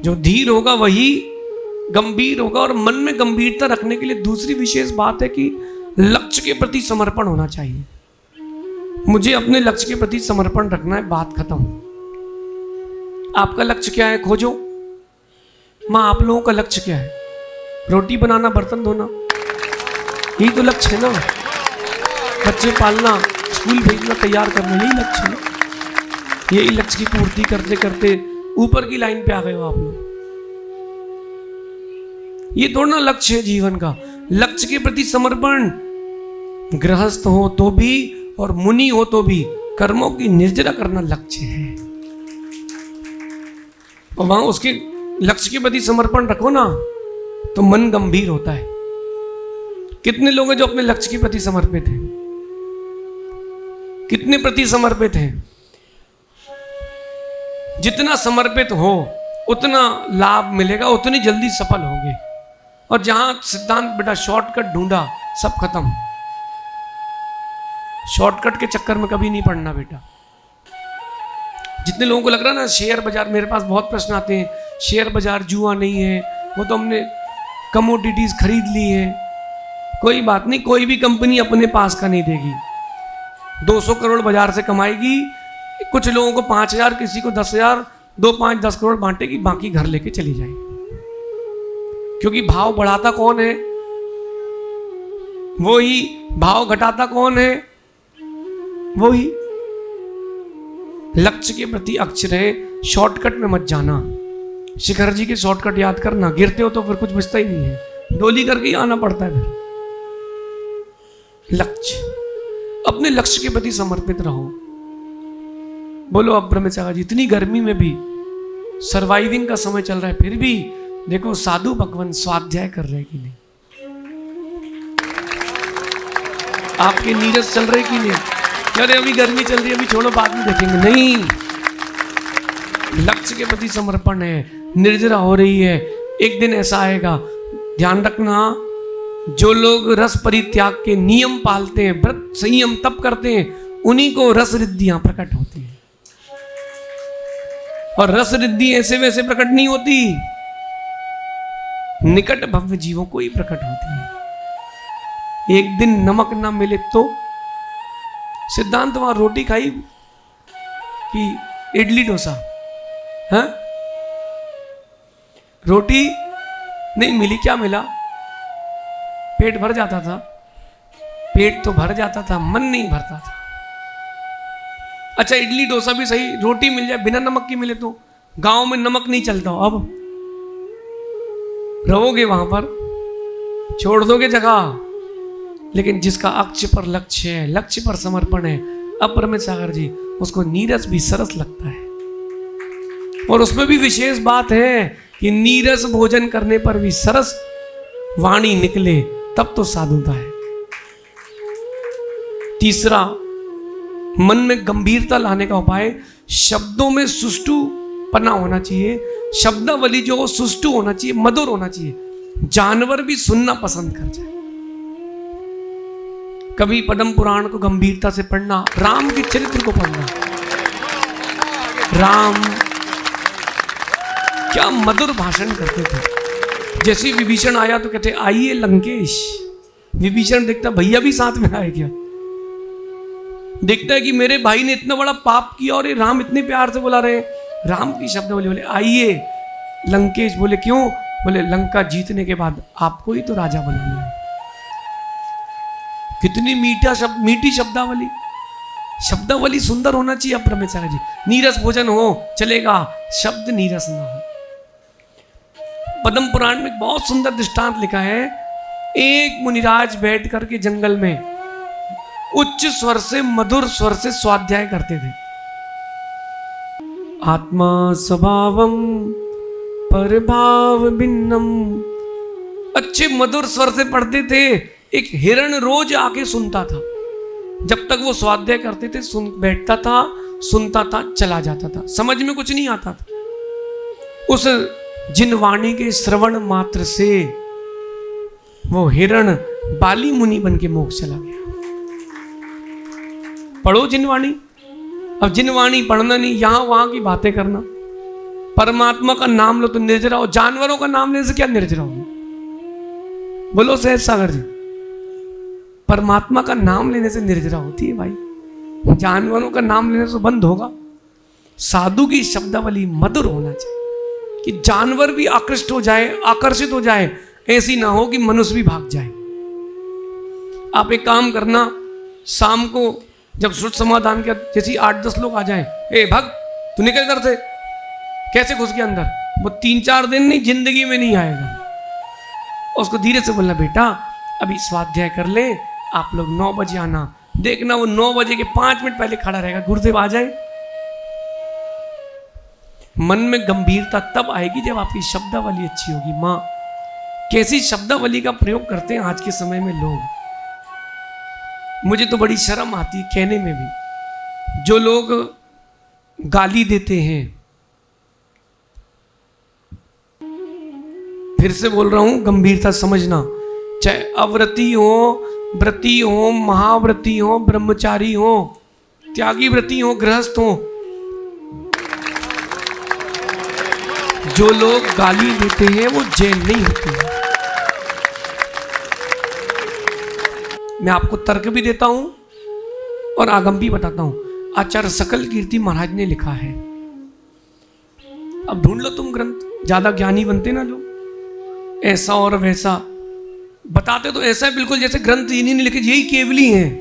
जो धीर होगा वही गंभीर होगा। और मन में गंभीरता रखने के लिए दूसरी विशेष बात है कि लक्ष्य के प्रति समर्पण होना चाहिए। मुझे अपने लक्ष्य के प्रति समर्पण रखना है, बात खत्म। आपका लक्ष्य क्या है खोजो। माँ आप लोगों का लक्ष्य क्या है? रोटी बनाना, बर्तन धोना, यही तो लक्ष्य है ना। बच्चे पालना, स्कूल भेजना, तैयार करना, यही लक्ष्य है ना। यही लक्ष्य की पूर्ति करते करते ऊपर की लाइन पे आ गए हो आप लोग। ये थोड़ा ना लक्ष्य है जीवन का। लक्ष्य के प्रति समर्पण, गृहस्थ हो तो भी और मुनि हो तो भी कर्मों की निर्जरा करना लक्ष्य है। और वहां उसके लक्ष्य के प्रति समर्पण रखो ना तो मन गंभीर होता है। कितने लोग हैं जो अपने लक्ष्य के प्रति समर्पित हैं? कितने प्रति समर्पित हैं? जितना समर्पित हो उतना लाभ मिलेगा, उतनी जल्दी सफल होगे। और जहां सिद्धांत बेटा शॉर्टकट ढूंढा, सब खत्म। शॉर्टकट के चक्कर में कभी नहीं पड़ना बेटा। जितने लोगों को लग रहा है ना शेयर बाजार, मेरे पास बहुत प्रश्न आते हैं, शेयर बाजार जुआ नहीं है, वो तो हमने कमोडिटीज खरीद ली है। कोई बात नहीं, कोई भी कंपनी अपने पास का नहीं देगी। 200 करोड़ बाजार से कमाएगी, कुछ लोगों को 5,000, किसी को 10,000, 2, 5, 10 करोड़ बांटेगी, बाकी घर लेके चली जाएगी। क्योंकि भाव बढ़ाता कौन है? वो ही। भाव घटाता कौन है? वो ही। लक्ष्य के प्रति अक्षर है, शॉर्टकट में मत जाना। शिखर जी के शॉर्टकट याद करना, गिरते हो तो फिर कुछ बचता ही नहीं है, डोली करके ही आना पड़ता है फिर। लक्ष्य, अपने लक्ष्य के प्रति समर्पित रहो। बोलो अब ब्रह्मचारी जी, इतनी गर्मी में भी सर्वाइविंग का समय चल रहा है, फिर भी देखो साधु भगवान स्वाध्याय कर रहे कि नहीं? आपके नीरस चल रहे कि नहीं? अरे अभी गर्मी चल रही है, अभी छोड़ो बाद में देखेंगे। नहीं, लक्ष्य के प्रति समर्पण है, निर्जरा हो रही है। एक दिन ऐसा आएगा, ध्यान रखना, जो लोग रस परित्याग के नियम पालते हैं, व्रत संयम तप करते हैं, उन्हीं को रस रिद्धियां प्रकट होती है। और रस रिद्धि ऐसे वैसे प्रकट नहीं होती, निकट भव्य जीवों को ही प्रकट होती है। एक दिन नमक ना मिले तो सिद्धांत वहां रोटी खाई कि इडली डोसा? हाँ, रोटी नहीं मिली, क्या मिला? पेट भर जाता था। पेट तो भर जाता था, मन नहीं भरता था। अच्छा इडली डोसा भी सही, रोटी मिल जाए बिना नमक की मिले तो। गांव में नमक नहीं चलता, अब रहोगे वहां पर, छोड़ दोगे जगह। लेकिन जिसका अक्ष पर लक्ष्य है, लक्ष्य पर समर्पण है, अब ब्रह्म सागर जी, उसको नीरस भी सरस लगता है। और उसमें भी विशेष बात है कि नीरस भोजन करने पर भी सरस वाणी निकले, तब तो साधुता है। तीसरा, मन में गंभीरता लाने का उपाय, शब्दों में सुष्ठुपना होना चाहिए। शब्दावली जो हो सुष्ठु होना चाहिए, मधुर होना चाहिए, जानवर भी सुनना पसंद कर जाए। कभी पद्म पुराण को गंभीरता से पढ़ना, राम के चरित्र को पढ़ना। राम क्या मधुर भाषण करते थे। जैसे विभीषण आया तो कहते आइए लंकेश। विभीषण देखता भैया भी साथ में आए क्या? देखता है कि मेरे भाई ने इतना बड़ा पाप किया और ये राम इतने प्यार से बुला रहे हैं। राम की शब्द बोले आइए लंकेश। बोले क्यों? बोले लंका जीतने के बाद आपको ही तो राजा बनाना है। कितनी मीठी शब्दावली। शब्दावली सुंदर होना चाहिए। ब्रह्मचारी जी, नीरस भोजन हो चलेगा, शब्द नीरस ना हो। पद्म पुराण में बहुत सुंदर दृष्टांत लिखा है। एक मुनिराज बैठ करके जंगल में उच्च स्वर से, मधुर स्वर से स्वाध्याय करते थे। आत्मा स्वभावम परभाव भिन्नम, अच्छे मधुर स्वर से पढ़ते थे। एक हिरण रोज आके सुनता था। जब तक वो स्वाध्याय करते थे, बैठता था, सुनता था, चला जाता था। समझ में कुछ नहीं आता था। उस जिनवाणी के श्रवण मात्र से वो हिरण बाली मुनि बन के मोक्ष चला गया। पढ़ो जिनवाणी। अब जिनवाणी पढ़ना नहीं, यहां वहां की बातें करना। परमात्मा का नाम लो तो निर्जरा हो, जानवरों का नाम लेने से क्या निर्जरा हो? बोलो सहज सागर जी, परमात्मा का नाम लेने से निर्जरा होती है भाई, जानवरों का नाम लेने से बंद होगा। साधु की शब्दावली मधुर होना चाहिए कि जानवर भी आकृष्ट हो जाए, आकर्षित हो जाए, ऐसी ना हो कि मनुष्य भी भाग जाए। आप एक काम करना, शाम को जब सुर समाधान के जैसे 8-10 लोग आ जाएं, ए भग तू निकल कर से, कैसे घुस गया अंदर, वो 3-4 दिन नहीं, जिंदगी में नहीं आएगा। उसको धीरे से बोलना, बेटा अभी स्वाध्याय कर ले, आप लोग 9 बजे आना। देखना वो 9 बजे के 5 मिनट पहले खड़ा रहेगा, गुरुदेव आ जाए। मन में गंभीरता तब आएगी जब आपकी शब्दावली अच्छी होगी। माँ कैसी शब्दावली का प्रयोग करते हैं आज के समय में लोग, मुझे तो बड़ी शर्म आती है कहने में भी। जो लोग गाली देते हैं, फिर से बोल रहा हूं, गंभीरता समझना, चाहे अव्रती हो, व्रती हो, महाव्रती हो, ब्रह्मचारी हो, त्यागी व्रती हो, गृहस्थ हो, जो लोग गाली देते हैं वो जैन नहीं होते। मैं आपको तर्क भी देता हूं और आगम भी बताता हूं। आचार्य सकल कीर्ति महाराज ने लिखा है, अब ढूंढ लो तुम ग्रंथ, ज्यादा ज्ञानी बनते ना जो, ऐसा और वैसा बताते तो ऐसा है बिल्कुल जैसे ग्रंथ इन्हीं ने लिखे, यही केवली हैं,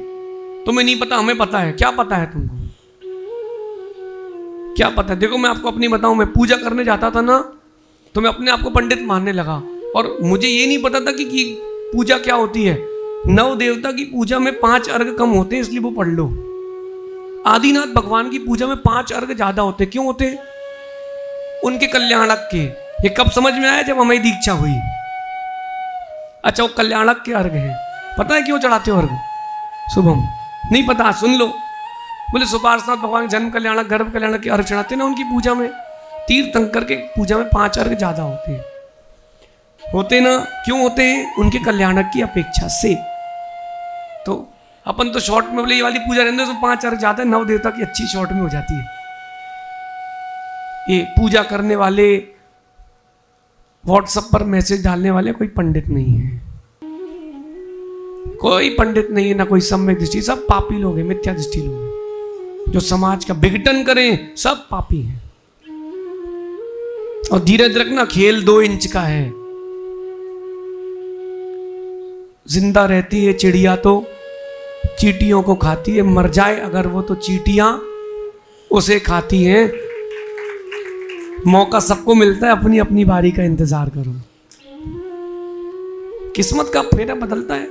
तुम्हें नहीं पता, हमें पता है। क्या पता है तुमको, क्या पता है? देखो मैं आपको अपनी बताऊं, मैं पूजा करने जाता था ना तो मैं अपने आप को पंडित मानने लगा, और मुझे ये नहीं पता था कि पूजा क्या होती है। नव देवता की पूजा में 5 अर्घ कम होते हैं, इसलिए वो पढ़ लो। आदिनाथ भगवान की पूजा में 5 अर्घ ज्यादा होते, क्यों होते? उनके कल्याणक के। ये कब समझ में आया? जब हमें दीक्षा हुई। अच्छा वो कल्याणक के अर्घ है, पता है क्यों चढ़ाते हो अर्घ? शुभम नहीं पता, सुन लो। बोले सुपार्षनाथ भगवान जन्म कल्याणक, गर्भ कल्याणक के अर्घ चढ़ाते ना उनकी पूजा में। तीर्थंकर के पूजा में 5 अर्घ ज्यादा होते ना, क्यों होते हैं? उनके कल्याणक की अपेक्षा से। तो अपन तो शॉर्ट में बोले ये वाली पूजा रहने दो, 5 अर्घ ज्यादा है, नव देवता की अच्छी शॉर्ट में हो जाती है। ये पूजा करने वाले, व्हाट्सएप पर मैसेज डालने वाले कोई पंडित नहीं है, कोई पंडित नहीं है, ना कोई सम्यक दृष्टि, सब पापी लोग हैं, मिथ्या दृष्टि लोग हैं, जो समाज का विघटन करें, सब पापी हैं। और धीरज रखना, खेल 2 इंच का है। जिंदा रहती है चिड़िया तो चींटियों को खाती है, मर जाए अगर वो तो चींटियां उसे खाती हैं। मौका सबको मिलता है, अपनी अपनी बारी का इंतजार करो। किस्मत का फेरा बदलता है।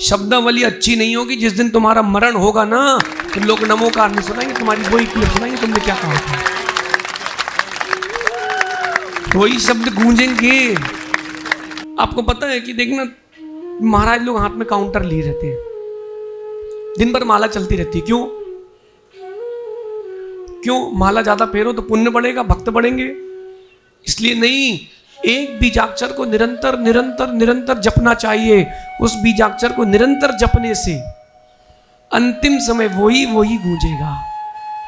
शब्दावली अच्छी नहीं होगी, जिस दिन तुम्हारा मरण होगा ना तो लोग नमोकार नहीं सुनाएंगे, तुम्हारी वही क्लिप सुनाएंगे, तुमने क्या कहा था, वही शब्द गूंजेंगे। आपको पता है कि देखना, महाराज लोग हाथ में काउंटर लिए रहते हैं, दिन भर माला चलती रहती है। क्यों? माला ज्यादा फेरो तो पुण्य बढ़ेगा, भक्त बढ़ेंगे, इसलिए नहीं। एक बीजाक्षर को निरंतर निरंतर निरंतर जपना चाहिए। उस बीजाक्षर को निरंतर जपने से अंतिम समय वही वही गूंजेगा,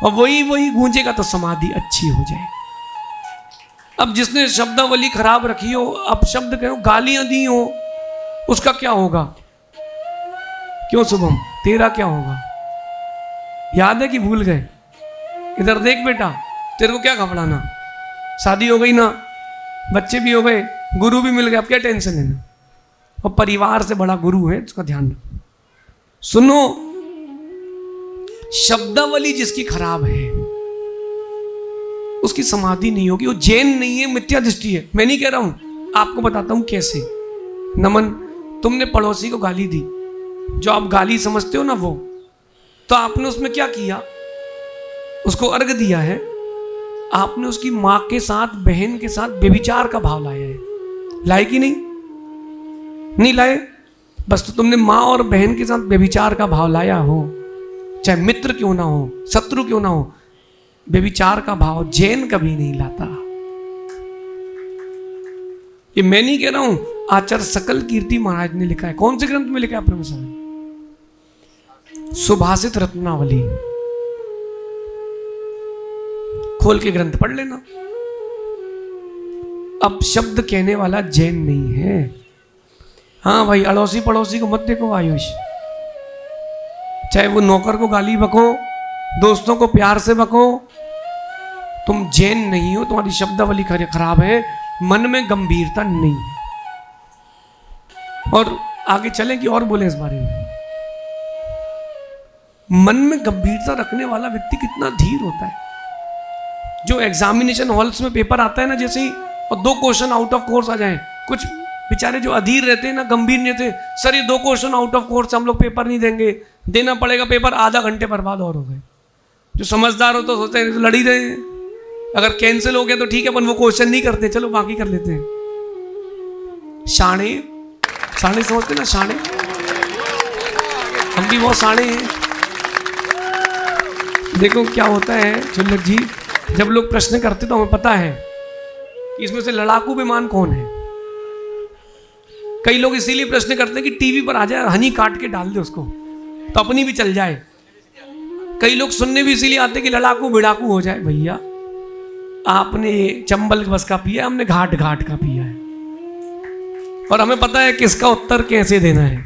और वही वही गूंजेगा तो समाधि अच्छी हो जाए। अब जिसने शब्दावली खराब रखी हो, अब शब्द कहो, गालियां दी हो, उसका क्या होगा? क्यों शुभम, तेरा क्या होगा? याद है कि भूल गए? इधर देख बेटा, तेरे को क्या घबराना, शादी हो गई ना, बच्चे भी हो गए, गुरु भी मिल गया, अब क्या टेंशन है ना? और परिवार से बड़ा गुरु है, उसका ध्यान रखो। सुनो, शब्दावली जिसकी खराब है उसकी समाधि नहीं होगी, वो जैन नहीं है, मिथ्या दृष्टि है। मैं नहीं कह रहा हूं, आपको बताता हूं कैसे। नमन, तुमने पड़ोसी को गाली दी, जो आप गाली समझते हो ना वो, तो आपने उसमें क्या किया? उसको अर्घ दिया है। आपने उसकी मां के साथ, बहन के साथ व्यभिचार का भाव लाया है। लाए कि नहीं? नहीं लाए? बस तो तुमने मां और बहन के साथ व्यभिचार का भाव लाया हो, चाहे मित्र क्यों ना हो, शत्रु क्यों ना हो, व्यभिचार का भाव जैन कभी नहीं लाता। ये मैं नहीं कह रहा हूं, आचार्य सकल कीर्ति महाराज ने लिखा है। कौन से ग्रंथ में लिखा है प्रोफेसर? सुभाषित रत्नावली। खोल के ग्रंथ पढ़ लेना, अब शब्द कहने वाला जैन नहीं है। हाँ भाई, अड़ोसी पड़ोसी को मत देखो आयुष, चाहे वो नौकर को गाली बको, दोस्तों को प्यार से बको, तुम जैन नहीं हो, तुम्हारी शब्दावली खराब है, मन में गंभीरता नहीं है। और आगे चलें कि और बोलें इस बारे में। मन में गंभीरता रखने वाला व्यक्ति कितना धीर होता है। जो एग्जामिनेशन हॉल्स में पेपर आता है ना, जैसे ही और 2 क्वेश्चन आउट ऑफ कोर्स आ जाएं, कुछ बेचारे जो अधीर रहते हैं ना, गंभीर नहीं रहते, सर ये 2 क्वेश्चन आउट ऑफ कोर्स हम लोग पेपर नहीं देंगे, देना पड़ेगा पेपर, आधा घंटे बर्बाद और हो गए। जो समझदार हो तो सोचते हैं तो लड़ी रहे हैं, अगर कैंसिल हो गया तो ठीक है, अपन वो क्वेश्चन नहीं करते, चलो बाकी कर लेते हैं। शाणे शाणे समझते ना, शाणे, हम भी बहुत शाणे हैं। देखो क्या होता है चुल्लक जी, जब लोग प्रश्न करते तो हमें पता है कि इसमें से लड़ाकू विमान कौन है। कई लोग इसीलिए प्रश्न करते हैं कि टीवी पर आ जाए, हनी काट के डाल दे उसको तो अपनी भी चल जाए। कई लोग सुनने भी इसीलिए आते हैं कि लड़ाकू भिड़ाकू हो जाए। भैया आपने चंबल बस का पिया, हमने घाट घाट का पिया है, और हमें पता है किसका उत्तर कैसे देना है।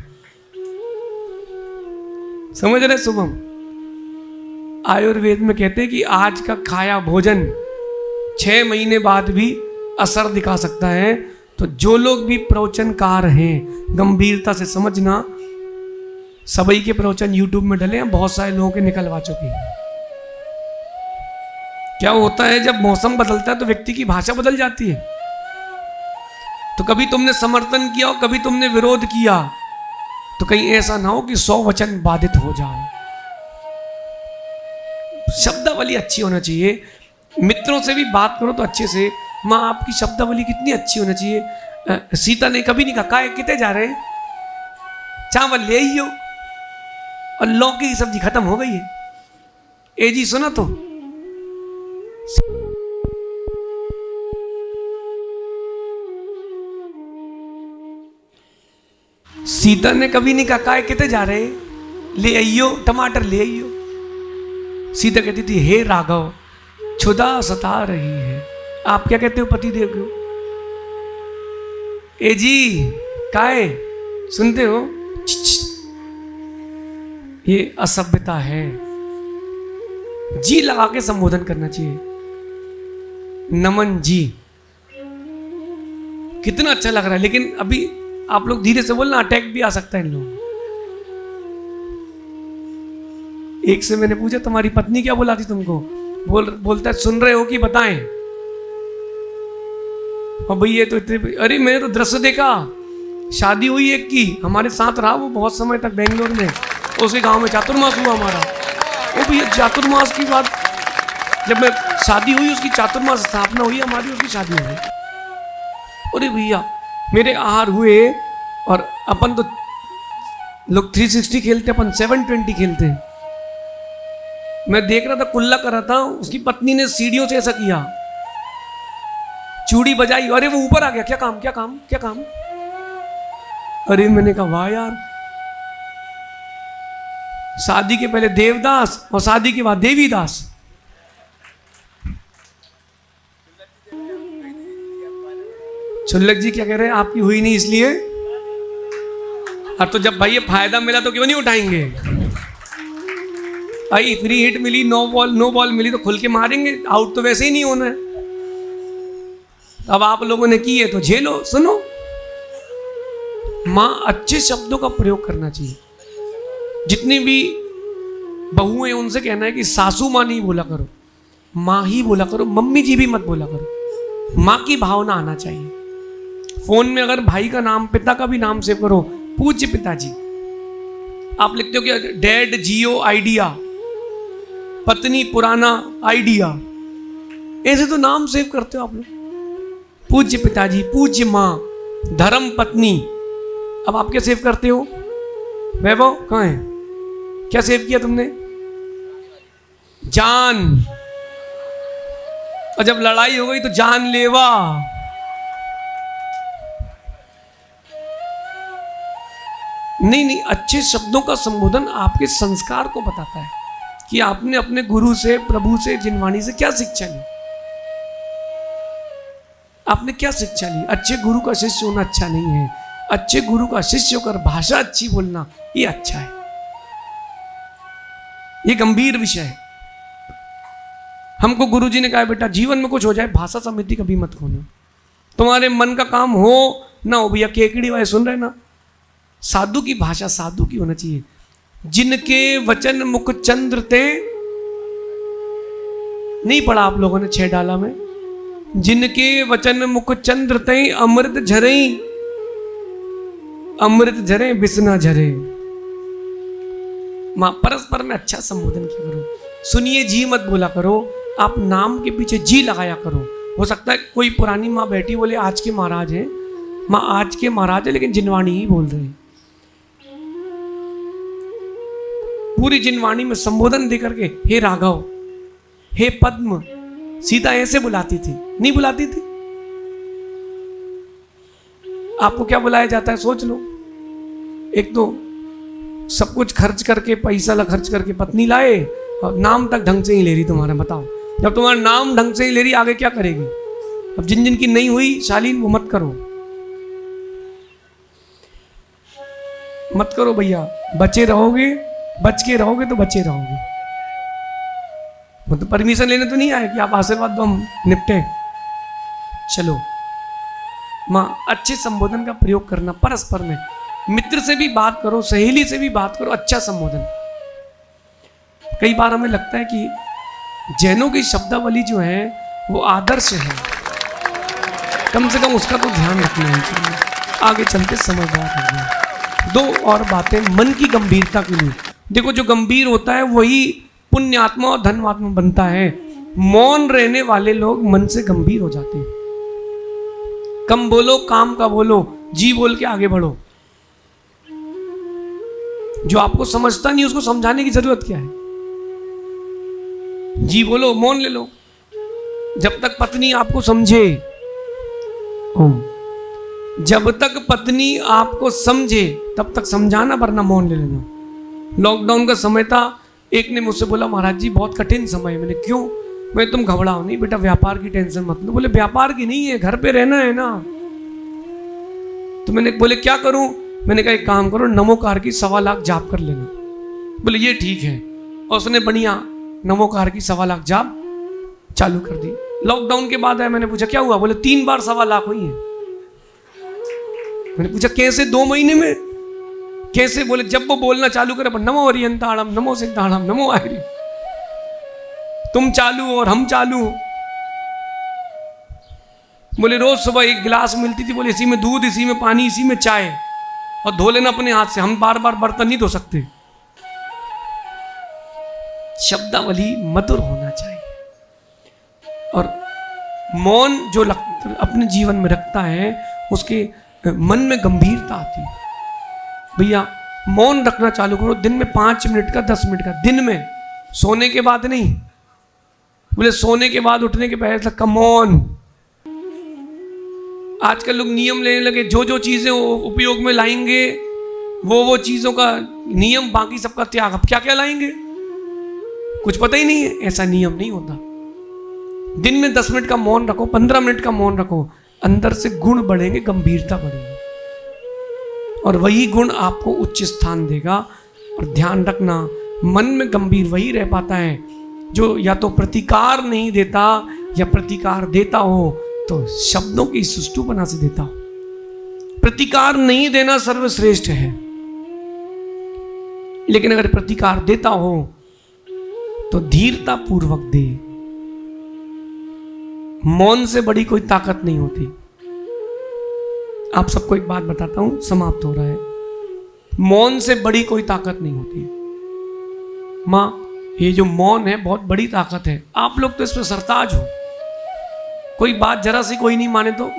समझ रहे शुभम? आयुर्वेद में कहते हैं कि आज का खाया भोजन 6 महीने बाद भी असर दिखा सकता है। तो जो लोग भी प्रवचनकार हैं, गंभीरता से समझना, सबई के प्रवचन यूट्यूब में डले हैं, बहुत सारे लोगों के निकलवा चुके हैं। क्या होता है जब मौसम बदलता है तो व्यक्ति की भाषा बदल जाती है। तो कभी तुमने समर्थन किया और कभी तुमने विरोध किया, तो कहीं ऐसा ना हो कि 100 वचन बाधित हो जाओ। शब्दावली अच्छी होना चाहिए। मित्रों से भी बात करो तो अच्छे से, माँ आपकी शब्दावली कितनी अच्छी होना चाहिए। सीता ने कभी नहीं कहा काय कितने जा रहे हैं, चावल ले आइयो, और लौकी की सब्जी खत्म हो गई है। ए जी सुना तो सीता ने कभी नहीं कहा काय कितने जा रहे हैं, ले आइयो टमाटर ले आइयो। सीता कहती थी हे राघव क्षुधा सता रही है। आप क्या कहते हो पति देव को? ए जी काय सुनते हो? ये असभ्यता है। जी लगा के संबोधन करना चाहिए। नमन जी, कितना अच्छा लग रहा है, लेकिन अभी आप लोग धीरे से बोलना, अटैक भी आ सकता है इन लोगों। एक से मैंने पूछा तुम्हारी पत्नी क्या बुलाती तुमको, बोलता है सुन रहे हो कि बताएं। और भैया तो इतने, अरे मैंने तो दृश्य देखा, शादी हुई एक की, हमारे साथ रहा वो बहुत समय तक बेंगलोर में, उसके गांव में चातुर्मास हुआ हमारा। ओ भैया चातुर्मास की बात, जब मैं शादी हुई उसकी चातुर्मास स्थापना हुई हमारी, उसकी शादी हुई। अरे भैया मेरे आहार हुए, और अपन तो लोग 360 खेलते, अपन 720 खेलते हैं। मैं देख रहा था, कुल्ला कर रहा था, उसकी पत्नी ने सीढ़ियों से ऐसा किया, चूड़ी बजाई, अरे वो ऊपर आ गया, क्या काम क्या काम क्या काम। अरे मैंने कहा वाह यार, शादी के पहले देवदास और शादी के बाद देवीदास। चुल्लक जी क्या कह रहे हैं, आपकी हुई नहीं इसलिए। और तो जब भाई ये फायदा मिला तो क्यों नहीं उठाएंगे भाई। फ्री हिट मिली, नो बॉल मिली तो खुल के मारेंगे, आउट तो वैसे ही नहीं होना है। अब आप लोगों ने की है तो झेलो। सुनो, मां अच्छे शब्दों का प्रयोग करना चाहिए। जितनी भी बहू हैं उनसे कहना है कि सासू मां नहीं बोला करो, मां ही बोला करो, मम्मी जी भी मत बोला करो। मां की भावना आना चाहिए। फोन में अगर भाई का नाम, पिता का भी नाम सेव करो, पूज्य पिताजी। आप लिखते हो कि डैड जियो आइडिया, पत्नी पुराना आइडिया, ऐसे तो नाम सेव करते हो आप लोग। पूज्य पिताजी, पूज्य मां, धर्म पत्नी। अब आप क्या सेव करते हो? वैभव कहाँ है? क्या सेव किया तुमने? जान। और जब लड़ाई हो गई तो जानलेवा। नहीं, अच्छे शब्दों का संबोधन आपके संस्कार को बताता है कि आपने अपने गुरु से, प्रभु से, जिनवाणी से क्या शिक्षा ली। आपने क्या शिक्षा ली? अच्छे गुरु का शिष्य होना अच्छा नहीं है, अच्छे गुरु का शिष्य होकर भाषा अच्छी बोलना ये अच्छा है। ये गंभीर विषय है। हमको गुरुजी ने कहा बेटा जीवन में कुछ हो जाए भाषा समिति कभी मत खोना, तुम्हारे मन का काम हो ना हो। भैया केकड़ी वाले सुन रहे ना, साधु की भाषा साधु की होना चाहिए। जिनके वचन मुख चंद्र ते, नहीं पढ़ा आप लोगों ने 6 डाला में, जिनके वचन मुख चंद्र ते अमृत झरे, अमृत झरे बिसना झरे। मां परस्पर में अच्छा संबोधन किया करो, सुनिए जी मत बोला करो, आप नाम के पीछे जी लगाया करो। हो सकता है कोई पुरानी माँ बैठी बोले आज के महाराज हैं, माँ आज के महाराज है लेकिन जिनवाणी ही बोल रहे हैं। पूरी जिनवाणी में संबोधन दे करके हे राघव, हे पद्म, सीता ऐसे बुलाती थी, नहीं बुलाती थी? आपको क्या बुलाया जाता है सोच लो। एक तो सब कुछ खर्च करके, पैसा खर्च करके पत्नी लाए और नाम तक ढंग से ही ले रही तुम्हारा। बताओ, जब तुम्हारा नाम ढंग से ही ले रही आगे क्या करेगी? अब जिन जिन की नहीं हुई शालीन वो मत करो, मत करो भैया। बचे रहोगे, बच के रहोगे तो बचे रहोगे। मतलब परमिशन लेने तो नहीं आए कि आप आशीर्वाद दो हम निपटे। चलो माँ, अच्छे संबोधन का प्रयोग करना परस्पर में। मित्र से भी बात करो, सहेली से भी बात करो, अच्छा संबोधन। कई बार हमें लगता है कि जैनों की शब्दावली जो है वो आदर्श है, कम से कम उसका तो ध्यान रखना ही चाहिए। आगे चलते समझदार हो गया। 2 और बातें मन की गंभीरता के लिए। देखो, जो गंभीर होता है वही पुण्यात्मा और धर्मात्मा बनता है। मौन रहने वाले लोग मन से गंभीर हो जाते हैं। कम बोलो, काम का बोलो, जी बोल के आगे बढ़ो। जो आपको समझता नहीं उसको समझाने की जरूरत क्या है? जी बोलो, मौन ले लो। जब तक पत्नी आपको समझे, जब तक पत्नी आपको समझे तब तक समझाना, वरना मौन ले लेना। लॉकडाउन का समय था, एक ने मुझसे बोला महाराज जी बहुत कठिन समय है। मैंने क्यों? मैं तुम घबराओ नहीं बेटा, व्यापार की टेंशन मत लो। बोले व्यापार की नहीं है, घर पे रहना है ना। तो मैंने बोले क्या करूं? मैंने कहा एक काम करो, नमोकार की 1.25 लाख जाप कर लेना। बोले ये ठीक है। और उसने बढ़िया नमोकार की 1.25 लाख जाप चालू कर दी। लॉकडाउन के बाद आया, मैंने पूछा क्या हुआ? बोले 3 बार 1.25 लाख हुई है। मैंने पूछा कैसे 2 महीने में? कैसे? बोले जब वो बोलना चालू करे, नमो अरियंताड़म, नमो सिद्धाड़म, नमो आयरी, तुम चालू और हम चालू। बोले रोज सुबह 1 गिलास मिलती थी, बोले इसी में दूध, इसी में पानी, इसी में चाय, और धो लेना अपने हाथ से, हम बार बार बर्तन नहीं धो सकते। शब्दावली मधुर होना चाहिए। और मौन जो अपने जीवन में रखता है उसके मन में गंभीरता आती है। भैया मौन रखना चालू करो, दिन में 5 मिनट का, 10 मिनट का, दिन में, सोने के बाद नहीं। बोले सोने के बाद, उठने के पहले तक का मौन। आजकल लोग नियम लेने लगे, जो जो चीजें उपयोग में लाएंगे वो चीजों का नियम, बाकी सबका त्याग। अब क्या क्या लाएंगे कुछ पता ही नहीं है। ऐसा नियम नहीं होता। दिन में 10 मिनट का मौन रखो, 15 मिनट का मौन रखो, अंदर से गुण बढ़ेंगे, गंभीरता बढ़ेगी, और वही गुण आपको उच्च स्थान देगा। और ध्यान रखना, मन में गंभीर वही रह पाता है जो या तो प्रतिकार नहीं देता, या प्रतिकार देता हो तो शब्दों की सुष्टुपना से देता हो। प्रतिकार नहीं देना सर्वश्रेष्ठ है, लेकिन अगर प्रतिकार देता हो तो धीरता पूर्वक दे। मौन से बड़ी कोई ताकत नहीं होती। आप सबको एक बात बताता हूं, समाप्त हो रहा है। मौन से बड़ी कोई ताकत नहीं होती। मां, ये जो मौन है बहुत बड़ी ताकत है। आप लोग तो इसमें सरताज हो, कोई बात जरा सी कोई नहीं माने तो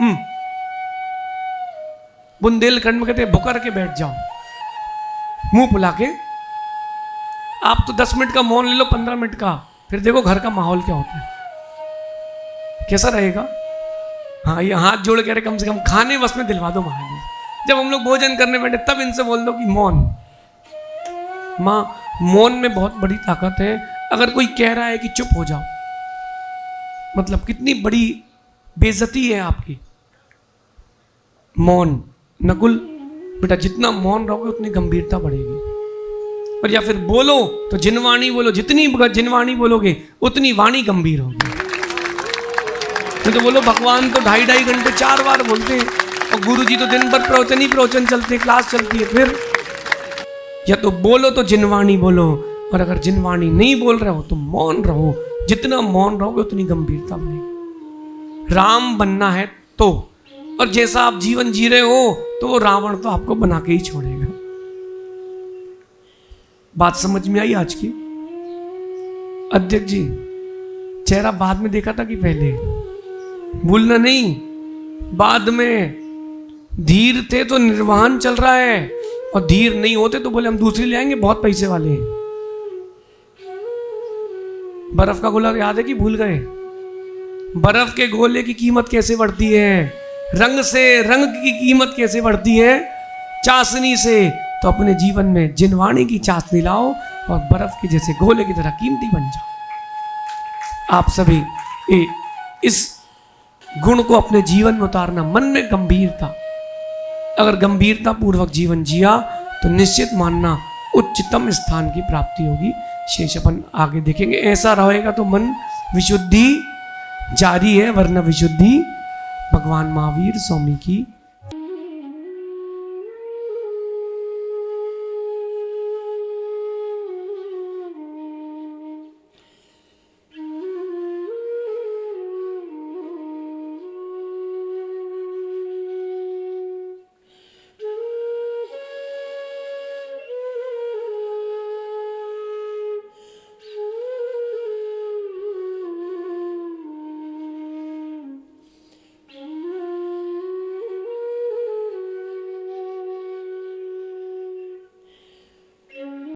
बुंदेलखंड में कहते भुकर के बैठ जाओ, मुंह फुला के। आप तो 10 मिनट का मौन ले लो, 15 मिनट का, फिर देखो घर का माहौल क्या होता है, कैसा रहेगा। हाँ, ये हाथ जोड़ के कम से कम खाने बस में दिलवा दो महाराज। जब हम लोग भोजन करने बैठे तब इनसे बोल दो कि मौन। माँ, मौन में बहुत बड़ी ताकत है। अगर कोई कह रहा है कि चुप हो जाओ, मतलब कितनी बड़ी बेइज्जती है आपकी। मौन, नकुल बेटा जितना मौन रहोगे उतनी गंभीरता बढ़ेगी। और या फिर बोलो तो जिनवाणी बोलो, जितनी जिनवाणी बोलोगे उतनी वाणी गंभीर होगी। तो बोलो भगवान तो 2.5 घंटे 4 बार बोलते हैं और गुरु जी तो दिन भर प्रवचन ही प्रवचन चलते, क्लास चलती है। फिर या तो बोलो तो जिनवाणी बोलो, और अगर जिनवाणी नहीं बोल रहे हो तो मौन रहो। जितना मौन रहोगे उतनी गंभीरता बढ़ेगी। राम बनना है तो, और जैसा आप जीवन जी रहे हो तो वो रावण तो आपको बना के ही छोड़ेगा। बात समझ में आई आज की? अध्यक्ष जी, चेहरा बाद में देखा था कि पहले? भूलना नहीं, बाद में। धीर थे तो निर्वाहन चल रहा है, और धीर नहीं होते तो बोले हम दूसरी ले आएंगे, बहुत पैसे वाले हैं। बर्फ का गोला याद है कि भूल गए? बर्फ के गोले की कीमत कैसे बढ़ती है? रंग से रंग की कीमत कैसे बढ़ती है? चाशनी से। तो अपने जीवन में जिनवाणी की चाशनी लाओ और बर्फ के जैसे गोले की तरह कीमती बन जाओ। आप सभी इस गुण को अपने जीवन में उतारना, मन में गंभीरता। अगर गंभीरता पूर्वक जीवन जिया तो निश्चित मानना उच्चतम स्थान की प्राप्ति होगी। शेष अपन आगे देखेंगे। ऐसा रहेगा तो मन विशुद्धि जारी है, वरना विशुद्धि। भगवान महावीर स्वामी की